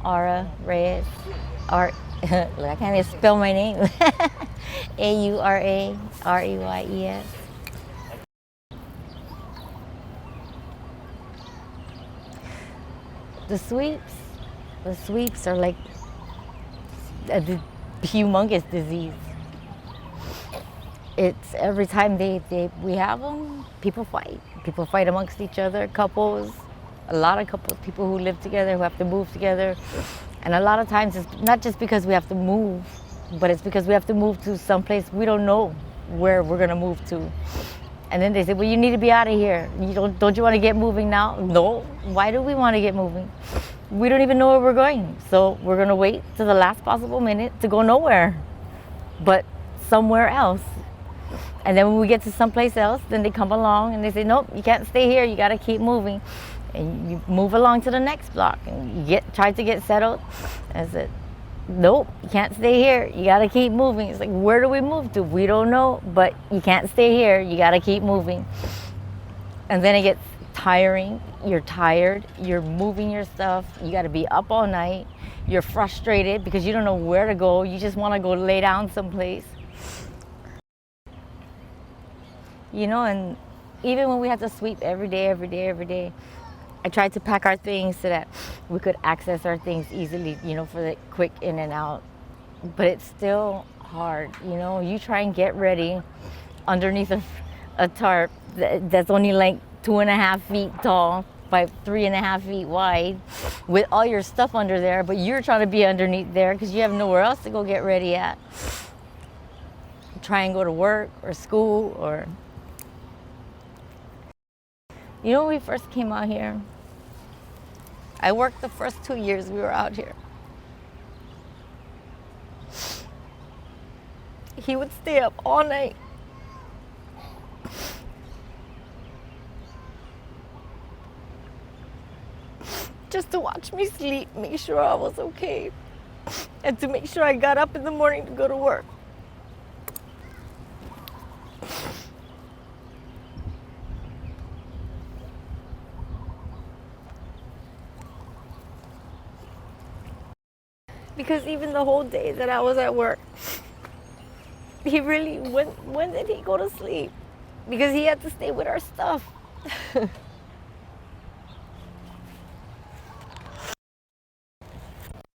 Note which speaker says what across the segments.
Speaker 1: Aura Reyes. R. Look, I can't even spell my name. Aura Reyes. The sweeps, the sweeps are like a humongous disease. It's every time we have them, people fight. People fight amongst each other, couples, a lot of couples, people who live together, who have to move together. And a lot of times it's not just because we have to move, but it's because we have to move to someplace we don't know where we're gonna move to. And then they say, well, you need to be out of here. Don't you want to get moving now? No. Why do we want to get moving? We don't even know where we're going. So we're going to wait to the last possible minute to go nowhere, but somewhere else. And then when we get to someplace else, then they come along and they say, nope, you can't stay here. You got to keep moving. And you move along to the next block and you try to get settled. And I said, nope, you can't stay here. You got to keep moving. It's like, where do we move to? We don't know, but you can't stay here. You got to keep moving. And then it gets tiring. You're tired. You're moving your stuff. You got to be up all night. You're frustrated because you don't know where to go. You just want to go lay down someplace. You know, and even when we had to sweep every day, I tried to pack our things so that we could access our things easily, you know, for the quick in and out. But it's still hard, you know. You try and get ready underneath a tarp that's only like 2.5 feet tall by 3.5 feet wide with all your stuff under there, but you're trying to be underneath there because you have nowhere else to go get ready at. Try and go to work or school or... You know, when we first came out here, I worked the first 2 years we were out here. He would stay up all night. Just to watch me sleep, make sure I was okay, and to make sure I got up in the morning to go to work. Because even the whole day that I was at work, he really, when did he go to sleep? Because he had to stay with our stuff.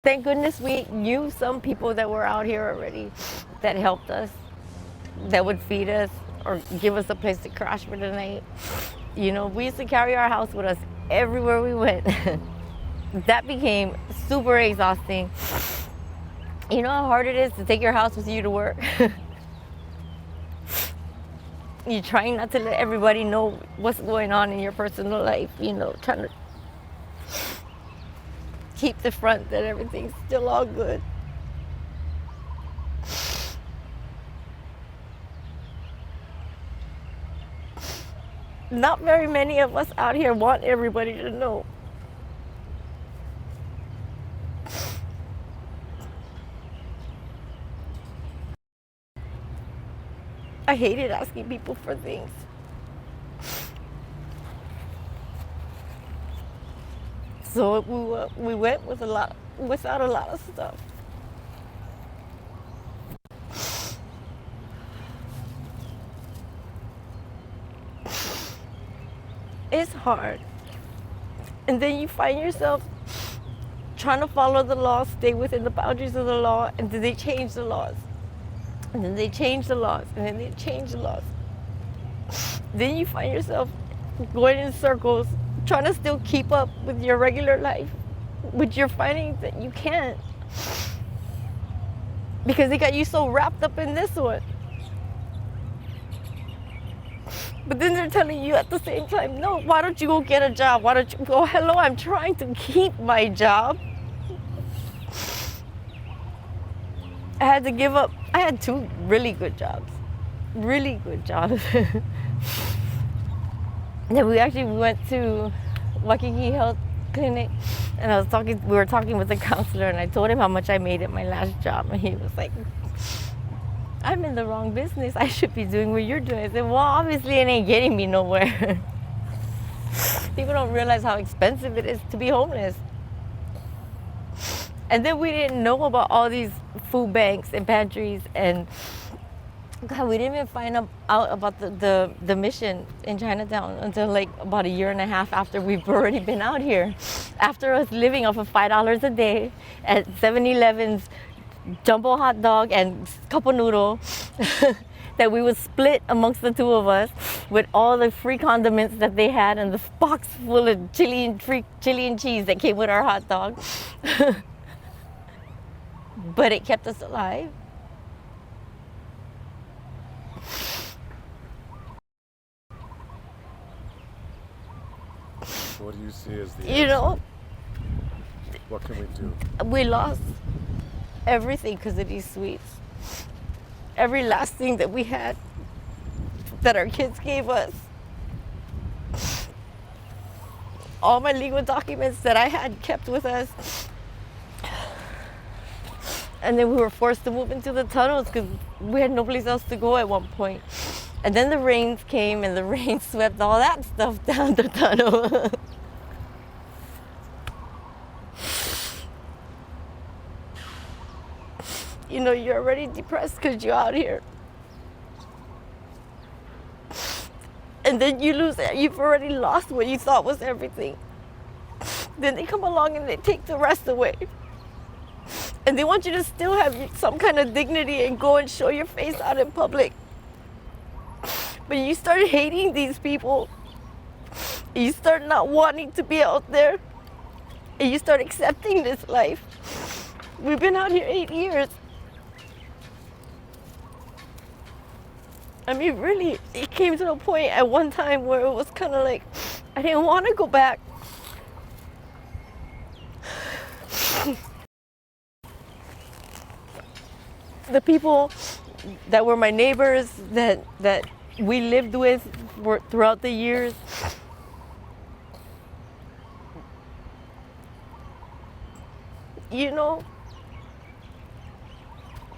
Speaker 1: Thank goodness we knew some people that were out here already that helped us, that would feed us or give us a place to crash for the night. You know, we used to carry our house with us everywhere we went. That became super exhausting. You know how hard it is to take your house with you to work? You're trying not to let everybody know what's going on in your personal life, you know, trying to keep the front that everything's still all good. Not very many of us out here want everybody to know. I hated asking people for things. So we went without a lot of stuff. It's hard. And then you find yourself trying to follow the law, stay within the boundaries of the law, and then they change the laws. And then they change the laws, and then they change the laws. Then you find yourself going in circles, trying to still keep up with your regular life, but you're finding that you can't. Because they got you so wrapped up in this one. But then they're telling you at the same time, no, why don't you go get a job? Why don't you go, hello, I'm trying to keep my job. I had to give up. I had 2 really good jobs. Really good jobs. Then we went to Waikiki Health Clinic, and we were talking with the counselor, and I told him how much I made at my last job, and he was like, I'm in the wrong business. I should be doing what you're doing. I said, well, obviously it ain't getting me nowhere. People don't realize how expensive it is to be homeless. And then we didn't know about all these food banks and pantries, and God, we didn't even find out about the mission in Chinatown until like about a year and a half after we've already been out here. After us living off of $5 a day at 7-Eleven's jumbo hot dog and cup of noodle that we would split amongst the two of us with all the free condiments that they had and the box full of free chili and cheese that came with our hot dog. But it kept us alive.
Speaker 2: What do you see as the
Speaker 1: You know,
Speaker 2: what can we do?
Speaker 1: we lost everything because of these sweets. Every last thing that we had that our kids gave us. All my legal documents that I had kept with us. And then we were forced to move into the tunnels because we had no place else to go at one point. And then the rains came and the rain swept all that stuff down the tunnel. You know, you're already depressed because you're out here. And then you lose it. You've already lost what you thought was everything. Then they come along and they take the rest away. And they want you to still have some kind of dignity and go and show your face out in public. But you start hating these people. You start not wanting to be out there. And you start accepting this life. We've been out here 8 years. I mean, really, it came to a point at one time where it was kind of like, I didn't want to go back. The people that were my neighbors, that we lived with throughout the years, you know,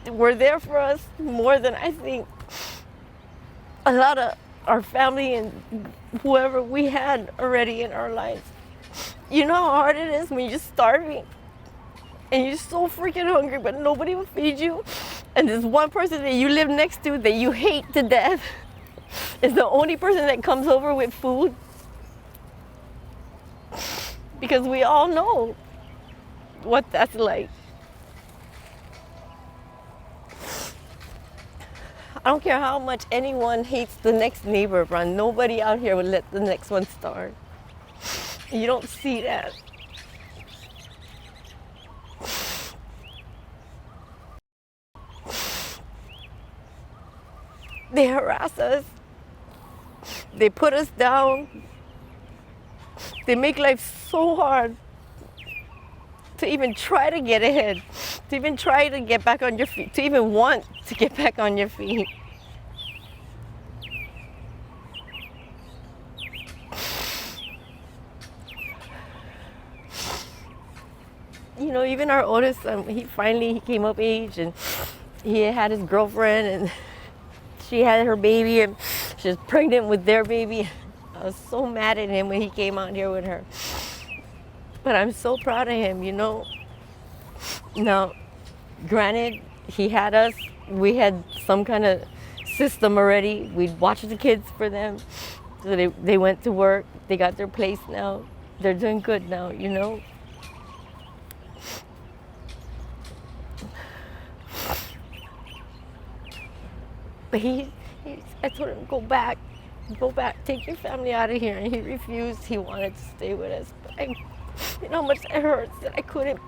Speaker 1: were there for us more than I think a lot of our family and whoever we had already in our lives. You know how hard it is when you're starving and you're so freaking hungry, but nobody will feed you. And this one person that you live next to that you hate to death is the only person that comes over with food. Because we all know what that's like. I don't care how much anyone hates the next neighbor, bro. Nobody out here would let the next one starve. You don't see that. They harass us. They put us down. They make life so hard to even try to get ahead, to even try to get back on your feet, to even want to get back on your feet. You know, even our oldest son, he came of age and he had his girlfriend and she had her baby and she was pregnant with their baby. I was so mad at him when he came out here with her. But I'm so proud of him, you know. Now, granted, he had us. We had some kind of system already. We'd watch the kids for them. So they went to work. They got their place now. They're doing good now, you know. But I told him, go back, take your family out of here. And he refused. He wanted to stay with us. But you know how much it hurts that I couldn't.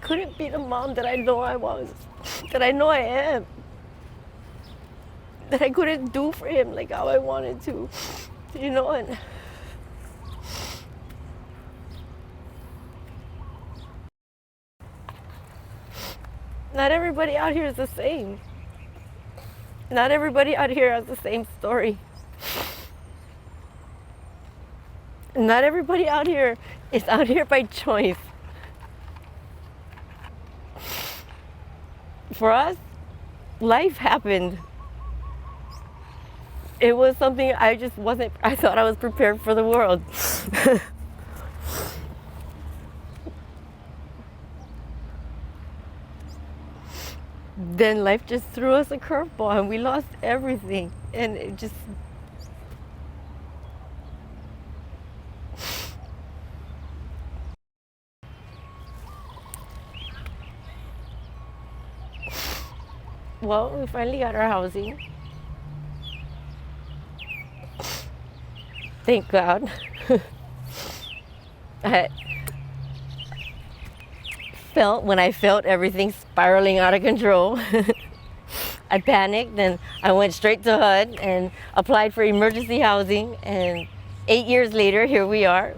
Speaker 1: Couldn't be the mom that I know I was, that I know I am. That I couldn't do for him like how I wanted to, you know, and not everybody out here is the same. Not everybody out here has the same story. Not everybody out here is out here by choice. For us, life happened.
Speaker 3: it was something I just wasn't, I thought I was prepared for the world. Then life just threw us a curveball and we lost everything. And it just, well, we finally got our housing. Thank God. When I felt everything spiraling out of control, I panicked and I went straight to HUD and applied for emergency housing. And 8 years later, here we are.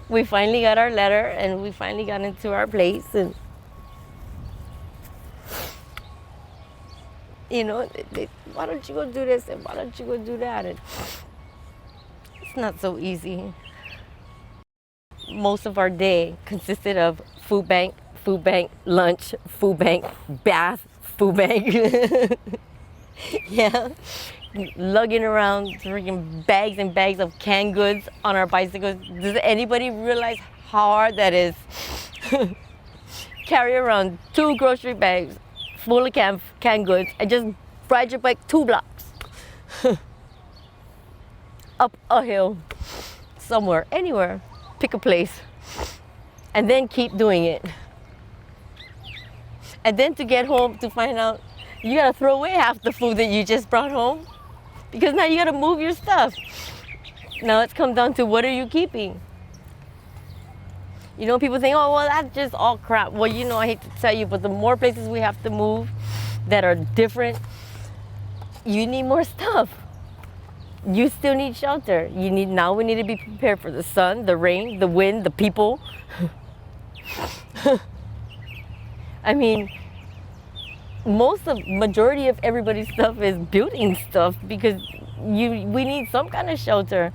Speaker 3: We finally got our letter and we finally got into our place. And you know, why don't you go do this and why don't you go do that? And it's not so easy. Most of our day consisted of food bank, lunch, food bank, bath, food bank. Yeah, lugging around freaking bags and bags of canned goods on our bicycles. Does anybody realize how hard that is? Carry around 2 grocery bags full of canned goods and just ride your bike 2 blocks up a hill somewhere, anywhere. Pick a place and then keep doing it. And then to get home to find out you gotta throw away half the food that you just brought home because now you gotta move your stuff. Now it's come down to what are you keeping? You know, people think, oh, well, that's just all crap. Well, you know, I hate to tell you, but the more places we have to move that are different, you need more stuff. You still need shelter. Now we need to be prepared for the sun, the rain, the wind, the people. I mean, majority of everybody's stuff is building stuff because we need some kind of shelter.